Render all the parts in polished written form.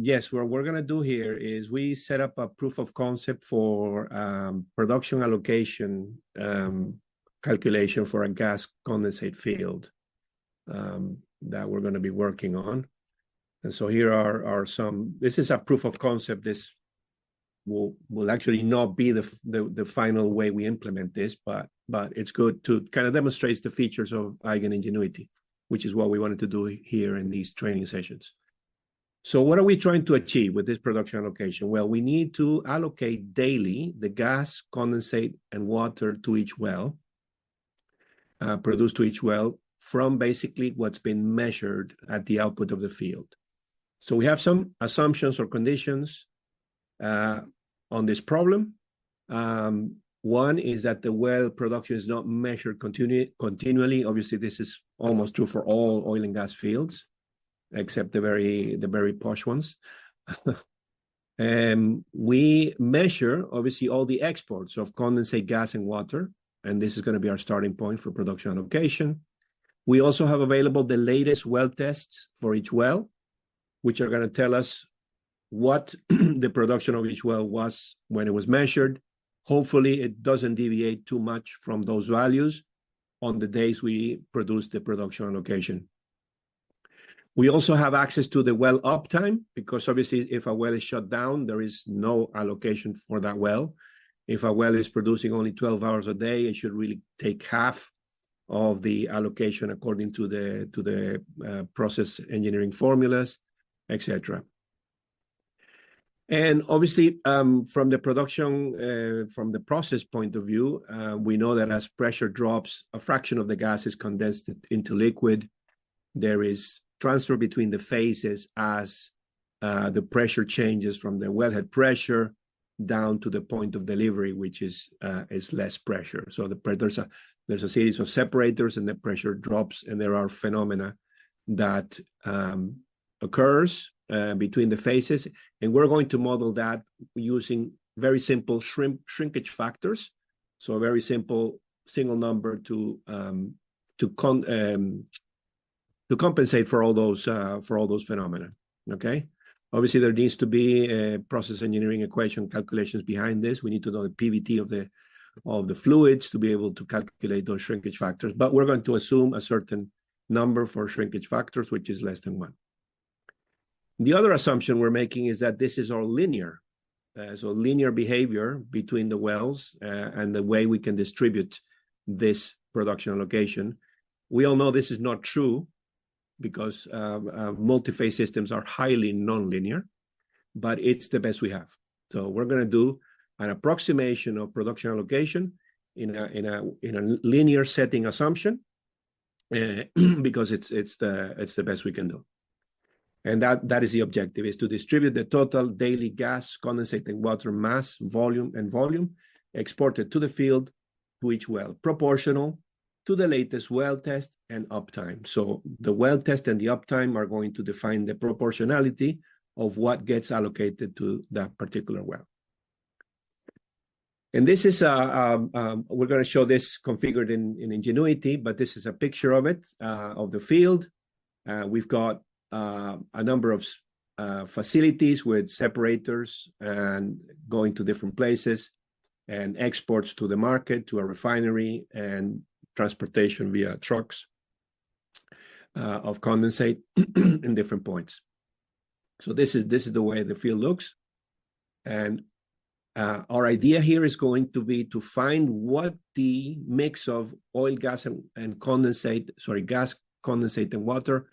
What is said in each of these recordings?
yes, what we're going to do here is we set up a proof of concept for production allocation calculation for a gas condensate field that we're going to be working on. And so here are some, this is a proof of concept. This will actually not be the final way we implement this, but it's good to kind of demonstrate the features of Eigen Ingenuity, which is what we wanted to do here in these training sessions. So what are we trying to achieve with this production allocation? Well, we need to allocate daily the gas, condensate, and water to each well, produced to each well from basically what's been measured at the output of the field. So we have some assumptions or conditions on this problem. One is that the well production is not measured continually. Obviously, this is almost true for all oil and gas fields, except the very posh ones. We measure, obviously, all the exports of condensate, gas, and water, and this is going to be our starting point for production allocation. We also have available the latest well tests for each well, which are going to tell us what the production of each well was when it was measured. Hopefully, it doesn't deviate too much from those values on the days we produce the production allocation. We also have access to the well uptime, because obviously if a well is shut down, there is no allocation for that well. If a well is producing only 12 hours a day, it should really take half of the allocation according to the process engineering formulas, etc. And obviously, from the production, from the process point of view, we know that as pressure drops, a fraction of the gas is condensed into liquid. There is transfer between the phases as the pressure changes from the wellhead pressure down to the point of delivery, which is less pressure. So there's a series of separators, and the pressure drops, and there are phenomena that occurs between the phases, and we're going to model that using very simple shrinkage factors. So a very simple single number to compensate for all those phenomena. Okay. Obviously, there needs to be process engineering equation calculations behind this. We need to know the PVT of the fluids to be able to calculate those shrinkage factors. But we're going to assume a certain number for shrinkage factors, which is less than 1. The other assumption we're making is that this is all linear. So linear behavior between the wells and the way we can distribute this production allocation. We all know this is not true, because multi-phase systems are highly nonlinear, but it's the best we have. So we're going to do an approximation of production allocation in a linear setting assumption, because it's the best we can do. And that is the objective, is to distribute the total daily gas, condensate, and water mass, volume, exported to the field to each well, proportional to the latest well test and uptime. So the well test and the uptime are going to define the proportionality of what gets allocated to that particular well. And this is, we're going to show this configured in Ingenuity, but this is a picture of it, of the field. We've got a number of facilities with separators and going to different places, and exports to the market, to a refinery, and transportation via trucks of condensate in different points. So this is the way the field looks. And our idea here is going to be to find what the mix of oil, gas, and condensate, gas, condensate, and water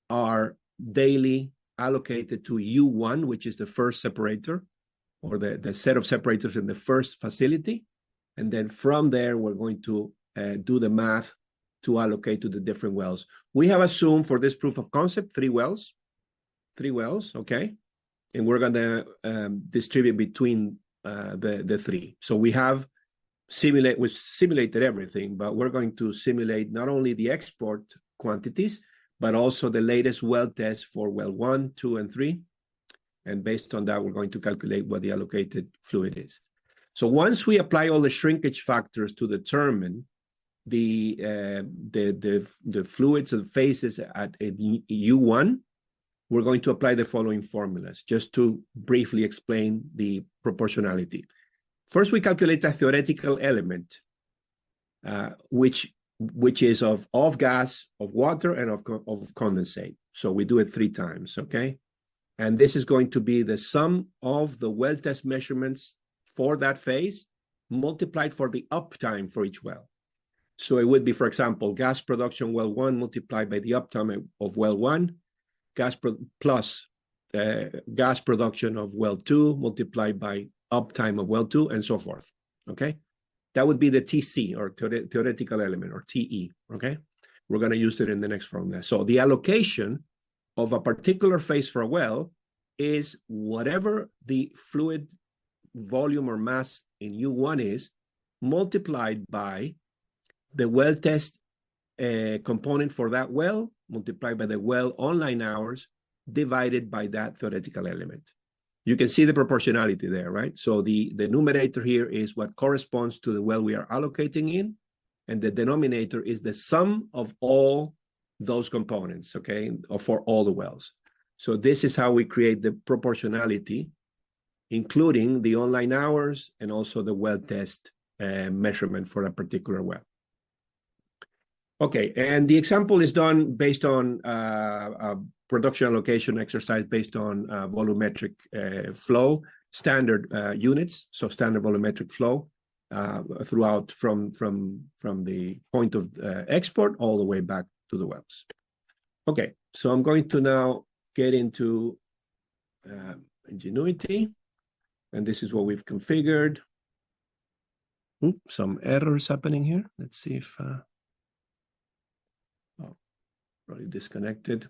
are daily allocated to U1, which is the first separator, or the set of separators in the first facility. And then from there, we're going to do the math to allocate to the different wells. We have assumed for this proof of concept 3 wells, okay? And we're going to distribute between the 3. So we've simulated everything, but we're going to simulate not only the export quantities, but also the latest well test for well 1, 2, and 3. And based on that, we're going to calculate what the allocated fluid is. So once we apply all the shrinkage factors to determine the fluids and phases at U1, we're going to apply the following formulas just to briefly explain the proportionality. First, we calculate a theoretical element, which is of gas, of water, and of condensate. So we do it 3 times, okay? And this is going to be the sum of the well test measurements for that phase multiplied for the uptime for each well. So it would be, for example, gas production well 1 multiplied by the uptime of well 1, plus gas production of well 2 multiplied by uptime of well 2, and so forth, okay? That would be the TC, or theoretical element, or TE, okay? We're going to use it in the next formula. So the allocation of a particular phase for a well is whatever the fluid volume or mass in U1 is, multiplied by the well test component for that well, multiplied by the well online hours, divided by that theoretical element. You can see the proportionality there, right? So the numerator here is what corresponds to the well we are allocating in, and the denominator is the sum of all those components, okay, for all the wells. So this is how we create the proportionality, including the online hours and also the well test measurement for a particular well. Okay, and the example is done based on a production allocation exercise based on volumetric flow, standard units, so standard volumetric flow throughout from the point of export all the way back to the wells. Okay, so I'm going to now get into Ingenuity, and this is what we've configured. Oops, some errors happening here. Let's see if probably disconnected.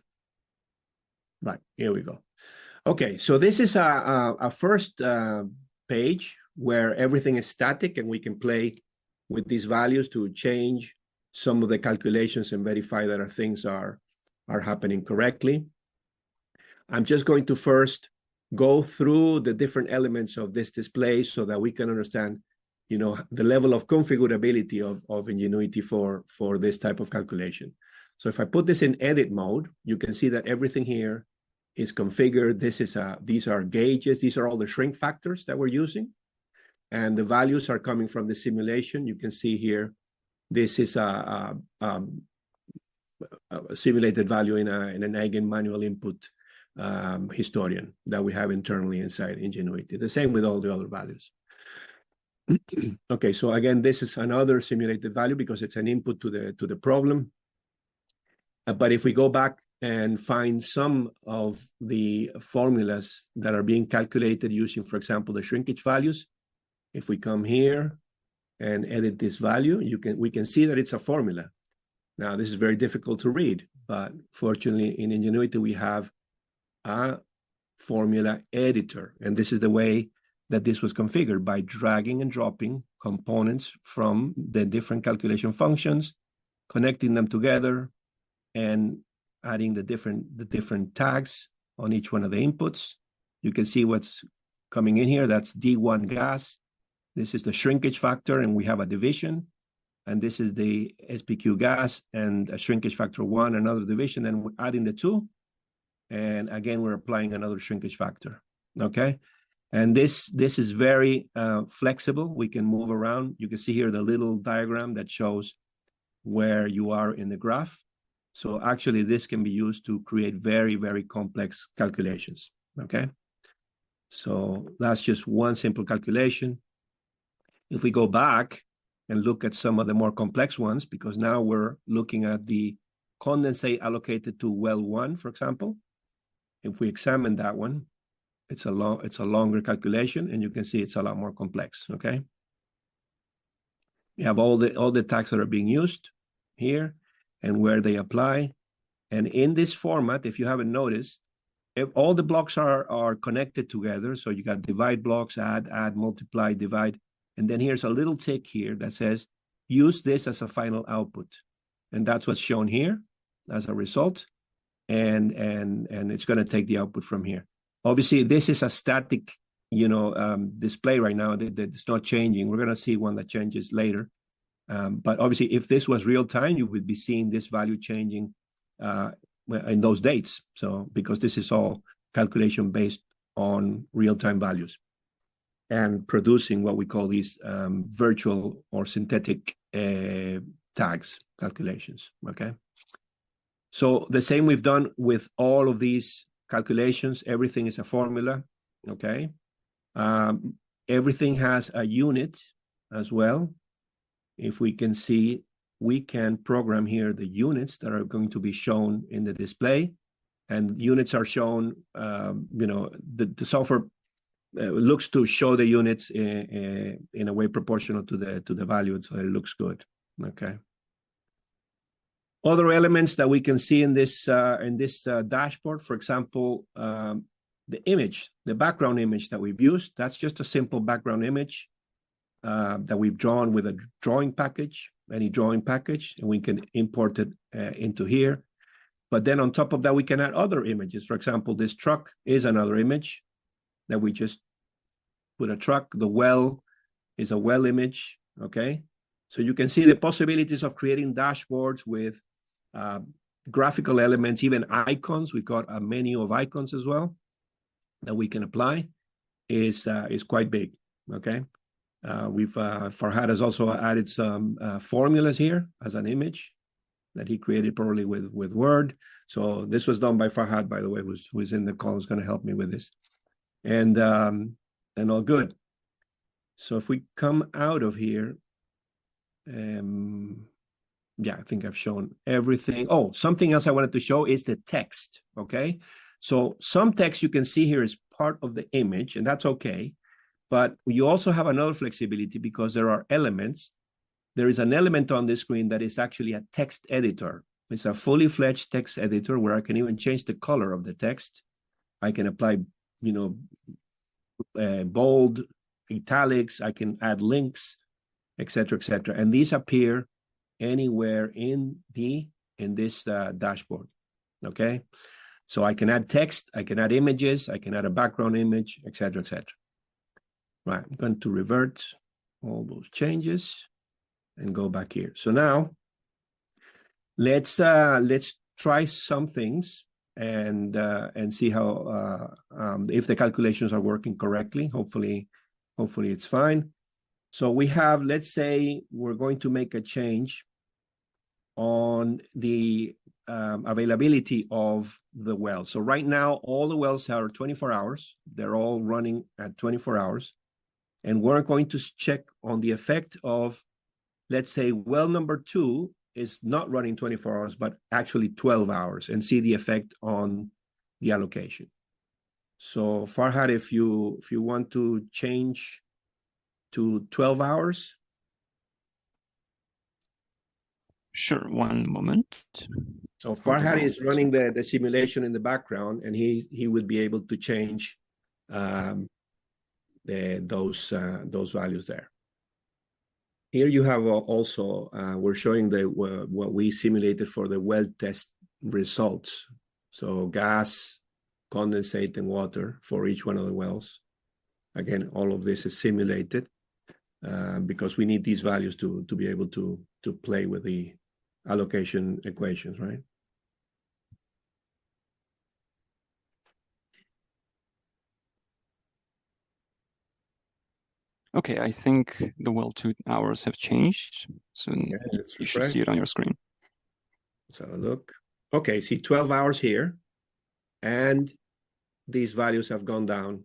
Right, here we go. Okay, so this is a first page where everything is static, and we can play with these values to change some of the calculations and verify that our things are happening correctly. I'm just going to first go through the different elements of this display so that we can understand, you know, the level of configurability of Ingenuity for this type of calculation. So if I put this in edit mode, you can see that everything here is configured. These are gauges. These are all the shrink factors that we're using. And the values are coming from the simulation. You can see here, this is a simulated value in an Eigen manual input historian that we have internally inside Ingenuity. The same with all the other values. Okay, so again, this is another simulated value because it's an input to the problem. But if we go back and find some of the formulas that are being calculated using, for example, the shrinkage values, if we come here and edit this value, we can see that it's a formula. Now, this is very difficult to read, but fortunately in Ingenuity, we have a formula editor. And this is the way that this was configured, by dragging and dropping components from the different calculation functions, connecting them together, and adding the different tags on each one of the inputs. You can see what's coming in here. That's D1 gas. This is the shrinkage factor, and we have a division. And this is the SPQ gas and a shrinkage factor 1, another division, and we're adding the 2. And again, we're applying another shrinkage factor, okay? And this is very flexible. We can move around. You can see here the little diagram that shows where you are in the graph. So actually, this can be used to create very, very complex calculations, okay? So that's just one simple calculation. If we go back and look at some of the more complex ones, because now we're looking at the condensate allocated to well 1, for example. If we examine that one, it's a longer calculation, and you can see it's a lot more complex, okay? We have all the tags that are being used here and where they apply. And in this format, if you haven't noticed, if all the blocks are connected together, so you got divide blocks, add, multiply, divide, and then here's a little tick here that says, use this as a final output. And that's what's shown here as a result. And it's going to take the output from here. Obviously, this is a static, display right now that it's not changing. We're going to see one that changes later. But obviously, if this was real time, you would be seeing this value changing in those dates. So because this is all calculation based on real-time values and producing what we call these virtual or synthetic tags calculations, okay? So the same we've done with all of these calculations. Everything is a formula, okay? Everything has a unit as well. If we can see, we can program here the units that are going to be shown in the display, and units are shown, the software looks to show the units in a way proportional to the value, so it looks good, okay? Other elements that we can see in this dashboard, for example, the image, the background image that we've used, that's just a simple background image that we've drawn with a drawing package, any drawing package, and we can import it into here. But then on top of that, we can add other images. For example, this truck is another image that we just put a truck. The well is a well image, okay? So you can see the possibilities of creating dashboards with graphical elements, even icons. We've got a menu of icons as well that we can apply. Is quite big, okay? Farhad has also added some formulas here as an image that he created probably with Word. So this was done by Farhad, by the way, who's in the call, is going to help me with this. And all good. So if we come out of here, yeah, I think I've shown everything. Oh, something else I wanted to show is the text, okay? So some text you can see here is part of the image, and that's okay. But you also have another flexibility because there are elements. There is an element on the screen that is actually a text editor. It's a fully fledged text editor where I can even change the color of the text. I can apply, bold, italics. I can add links, etc., etc. And these appear anywhere in this dashboard, okay? So I can add text, I can add images, I can add a background image, etc., etc. Right, I'm going to revert all those changes and go back here. So now let's try some things and see how if the calculations are working correctly. Hopefully it's fine. So we have, let's say we're going to make a change on the availability of the well. So right now, all the wells are 24 hours. They're all running at 24 hours. And we're going to check on the effect of, let's say, well number 2 is not running 24 hours, but actually 12 hours, and see the effect on the allocation. So Farhad, if you want to change to 12 hours. Sure, one moment. So Farhad is running the simulation in the background, and he would be able to change those values there. Here you have also, we're showing what we simulated for the well test results. So gas, condensate, and water for each one of the wells. Again, all of this is simulated because we need these values to be able to play with the allocation equations, right? Okay, I think the well 2 hours have changed. So you should see it on your screen. So look, okay, see 12 hours here, and these values have gone down.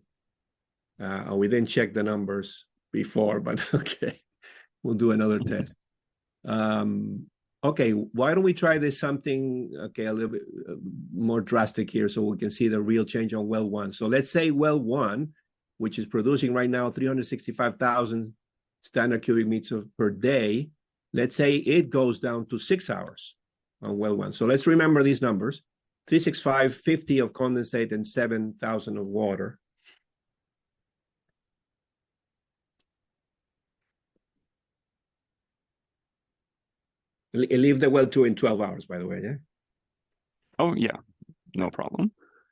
We didn't check the numbers before, but okay, we'll do another test. Okay, why don't we try this something, okay, a little bit more drastic here so we can see the real change on well 1. So let's say well 1, which is producing right now 365,000 standard cubic meters per day. Let's say it goes down to 6 hours on well 1. So let's remember these numbers: 365, 50 of condensate, and 7,000 of water. Leave the well 2 in 12 hours, by the way, yeah? Oh, yeah, no problem.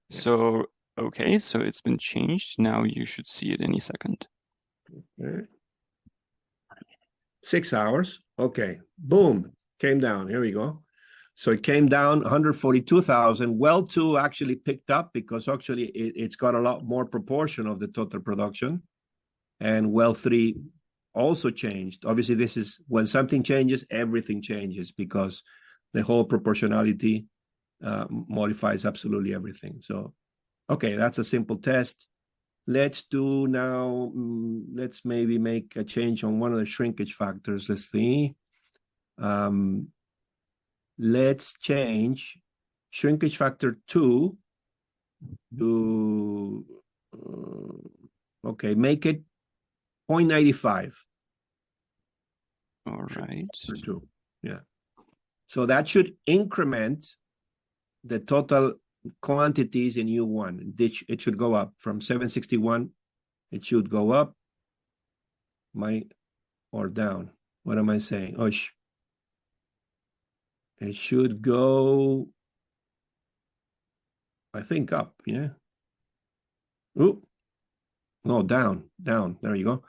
Yeah. So, okay, so it's been changed. Now you should see it any second. Okay. 6 hours. Okay, boom, came down. Here we go. So it came down 142,000. Well 2 actually picked up because actually it's got a lot more proportion of the total production. And well 3 also changed. Obviously, this is when something changes, everything changes because the whole proportionality modifies absolutely everything. So, okay, that's a simple test. Let's do now, let's maybe make a change on one of the shrinkage factors. Let's see. Let's change shrinkage factor 2 to, okay, make it 0.95. All right. 2. Yeah. So that should increment the total quantities in U1. It should go up from 761. It should go up. Or down. What am I saying? Oh, it should go, I think, up. Yeah. Ooh. No, down. There you go.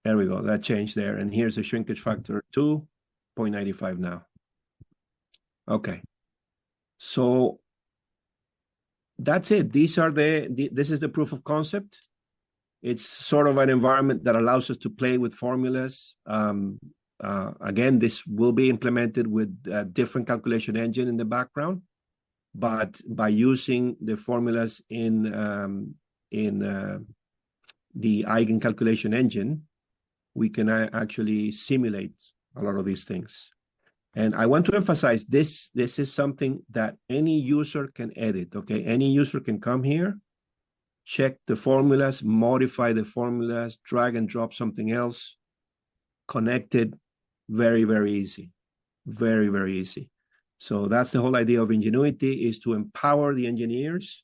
There we go. That changed there. And here's the shrinkage factor 2.95 now. Okay. So that's it. This is the proof of concept. It's sort of an environment that allows us to play with formulas. Again, this will be implemented with a different calculation engine in the background, but by using the formulas in the Eigen calculation engine, we can actually simulate a lot of these things. And I want to emphasize this is something that any user can edit, okay? Any user can come here, check the formulas, modify the formulas, drag and drop something else, connect it. Very, very easy. Very, very easy. So that's the whole idea of Ingenuity, is to empower the engineers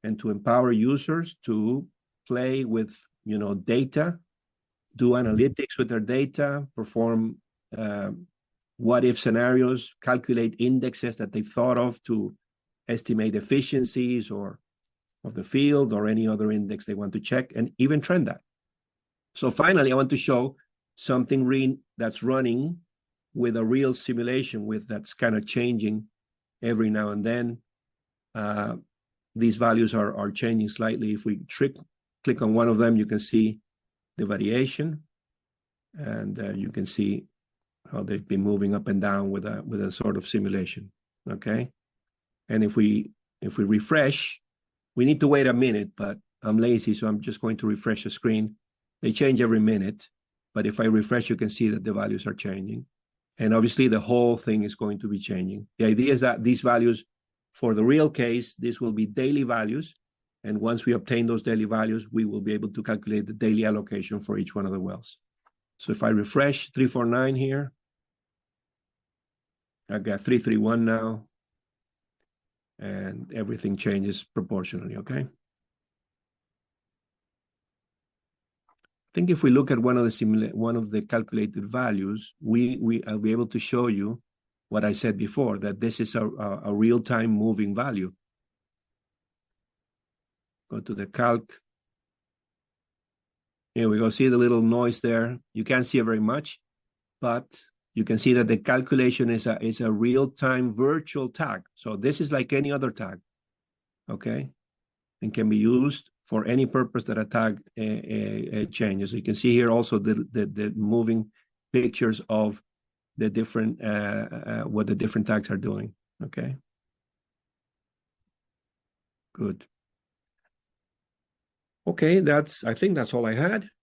and to empower users to play with, data, do analytics with their data, perform what-if scenarios, calculate indexes that they've thought of to estimate efficiencies or of the field or any other index they want to check, and even trend that. So finally, I want to show something that's running with a real simulation that's kind of changing every now and then. These values are changing slightly. If we click on one of them, you can see the variation, and you can see how they've been moving up and down with a sort of simulation. Okay, and if we refresh, we need to wait a minute, but I'm lazy, so I'm just going to refresh the screen. They change every minute, but if I refresh, you can see that the values are changing, and obviously the whole thing is going to be changing. The idea is that these values, for the real case, this will be daily values, and once we obtain those daily values, we will be able to calculate the daily allocation for each one of the wells. So if I refresh 349 here, I got 331 now, and everything changes proportionally, okay? I think if we look at one of the calculated values, I'll be able to show you what I said before, that this is a real-time moving value. Go to the calc. Here we go. See the little noise there? You can't see it very much, but you can see that the calculation is a real-time virtual tag. So this is like any other tag, okay? And can be used for any purpose that a tag changes. You can see here also the moving pictures of the different, what the different tags are doing, okay? Good. Okay, I think that's all I had.